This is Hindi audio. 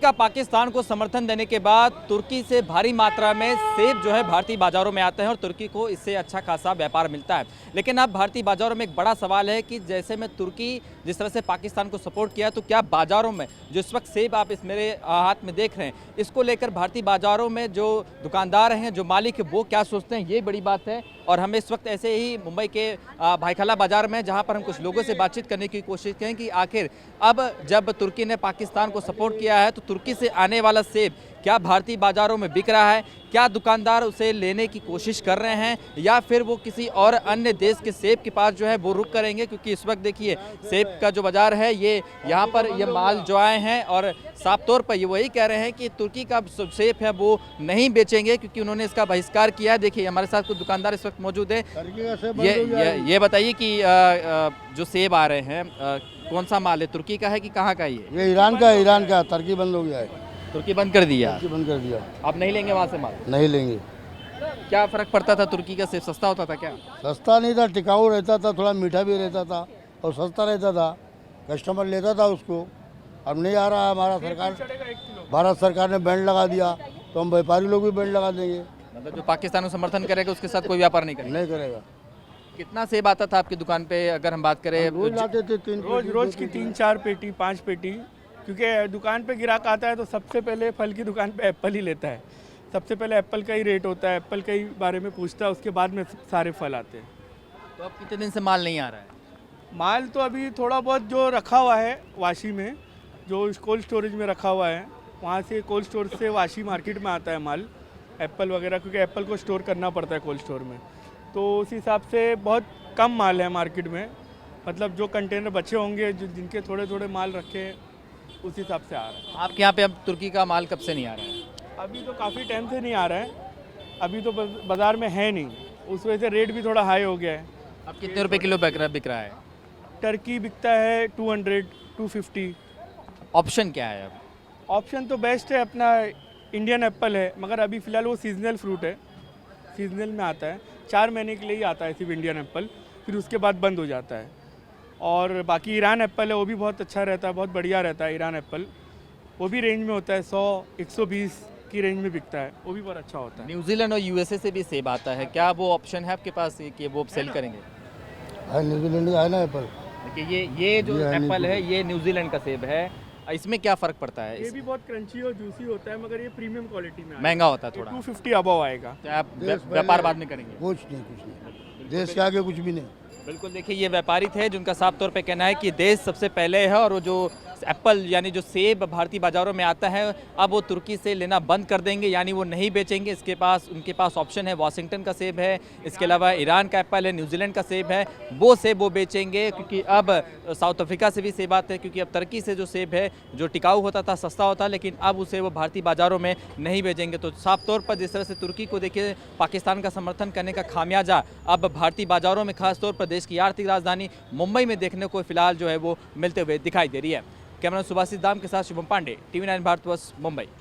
का पाकिस्तान को समर्थन देने के बाद तुर्की से भारी मात्रा में सेब जो है भारतीय बाजारों में आते हैं और तुर्की को इससे अच्छा खासा व्यापार मिलता है। लेकिन अब भारतीय बाजारों में एक बड़ा सवाल है कि जैसे में तुर्की जिस तरह से पाकिस्तान को सपोर्ट किया, तो क्या बाजारों में जो इस वक्त सेब आप इस मेरे हाथ में देख रहे हैं, इसको लेकर भारतीय बाजारों में जो दुकानदार हैं, जो मालिक है, वो क्या सोचते हैं, ये बड़ी बात है। और हम इस वक्त ऐसे ही मुंबई के भाईखला बाजार में, जहां पर हम कुछ लोगों से बातचीत करने की कोशिश करें कि आखिर अब जब तुर्की ने पाकिस्तान को सपोर्ट किया है तो तुर्की से आने वाला सेब क्या भारतीय बाजारों में बिक रहा है, क्या दुकानदार उसे लेने की कोशिश कर रहे हैं, या फिर वो किसी और अन्य देश के सेब के पास जो है वो रुक करेंगे। क्योंकि इस वक्त देखिए सेब का जो बाजार है, ये यहाँ पर ये माल जो आए हैं और साफ तौर पर ये वही कह रहे हैं कि तुर्की का सेब है वो नहीं बेचेंगे, क्योंकि उन्होंने इसका बहिष्कार किया है। देखिए हमारे साथ कुछ दुकानदार इस वक्त मौजूद है। ये बताइए कि जो सेब आ रहे हैं कौन सा माल है, तुर्की का है कि कहाँ का? ये ईरान का है, ईरान का। तुर्की बंद हो गया है, तुर्की बंद कर दिया। तुर्की बंद कर दिया। आप नहीं लेंगे वहाँ से माल? नहीं लेंगे। क्या फर्क पड़ता था, तुर्की का सेब सस्ता होता था क्या? सस्ता नहीं था, टिकाऊ रहता था, थोड़ा मीठा भी रहता था और सस्ता रहता था, कस्टमर लेता था उसको। अब नहीं आ रहा है, हमारा सरकार, भारत सरकार ने बैंड लगा दिया, तो हम व्यापारी लोग भी बैंड लगा देंगे। मतलब जो पाकिस्तान को समर्थन करेगा उसके साथ कोई व्यापार नहीं करेगा? नहीं करेगा। कितना सेब आता था आपकी दुकान पे, अगर हम बात करें? रोज लाते थे, रोज की 3-4 पेटी 5 पेटी, क्योंकि दुकान पे ग्राहक आता है तो सबसे पहले फल की दुकान पे एप्पल ही लेता है। सबसे पहले एप्पल का ही रेट होता है, एप्पल के ही बारे में पूछता है, उसके बाद में सारे फल आते हैं। तो अब कितने दिन से माल नहीं आ रहा है? माल तो अभी थोड़ा बहुत जो रखा हुआ है वाशी में, जो कोल्ड स्टोरेज में रखा हुआ है, वहाँ से कोल्ड स्टोर से वाशी मार्केट में आता है माल, एप्पल वगैरह, क्योंकि एप्पल को स्टोर करना पड़ता है कोल्ड स्टोर में। तो उस हिसाब से बहुत कम माल है मार्केट में, मतलब जो कंटेनर बचे होंगे, जो जिनके थोड़े थोड़े माल रखे, उस हिसाब से आ रहा है। आपके यहाँ पे अब तुर्की का माल कब से नहीं आ रहा है? अभी तो काफ़ी टाइम से नहीं आ रहा है, अभी तो बाज़ार में है नहीं, उस वजह से रेट भी थोड़ा हाई हो गया है। अब कितने रुपए किलो बिक रहा है? टर्की बिकता है 200-250। ऑप्शन क्या है अब? ऑप्शन तो बेस्ट है, अपना इंडियन एप्पल है, मगर अभी फ़िलहाल वो सीजनल फ्रूट है, सीजनल में आता है, 4 महीने के लिए ही आता है सिर्फ इंडियन एप्पल, फिर उसके बाद बंद हो जाता है। और बाकी ईरान एप्पल है, वो भी बहुत अच्छा रहता है, बहुत बढ़िया रहता है ईरान एप्पल, वो भी रेंज में होता है, 100-120 की रेंज में बिकता है, वो भी बहुत अच्छा होता है। न्यूजीलैंड और यूएसए से भी सेब आता है, क्या वो ऑप्शन है आपके पास कि वो सेल करेंगे? न्यूजीलैंड का है ना एप्पल। देखिए ये जो एप्पल है ये न्यूजीलैंड का सेब है, इसमें क्या फ़र्क पड़ता है? ये भी बहुत क्रंची और जूसी होता है, मगर ये प्रीमियम क्वालिटी में महंगा होता है थोड़ा, 250 अबव आएगा। तो आप व्यापार बाद में करेंगे? कुछ नहीं, देश के आगे कुछ भी नहीं। बिल्कुल, देखिए ये व्यापारी थे जिनका साफ तौर पे कहना है कि देश सबसे पहले है, और वो जो एप्पल यानी जो सेब भारतीय बाज़ारों में आता है अब वो तुर्की से लेना बंद कर देंगे, यानी वो नहीं बेचेंगे। उनके पास ऑप्शन है, वाशिंगटन का सेब है, इसके अलावा ईरान का एप्पल है, न्यूजीलैंड का सेब है, वो सेब वो बेचेंगे। क्योंकि अब साउथ अफ्रीका से भी सेब आते हैं, क्योंकि अब तुर्की से जो सेब है जो टिकाऊ होता था, सस्ता होता, लेकिन अब उसे वो भारतीय बाज़ारों में नहीं बेचेंगे। तो साफ तौर पर जिस तरह से तुर्की को देखिए पाकिस्तान का समर्थन करने का खामियाजा अब भारतीय बाज़ारों में, खासतौर पर देश की आर्थिक राजधानी मुंबई में देखने को फिलहाल जो है वो मिलते हुए दिखाई दे रही है। कैमरा सुभाषित दाम के साथ शुभम पांडे, TV9 भारतवर्ष, मुंबई।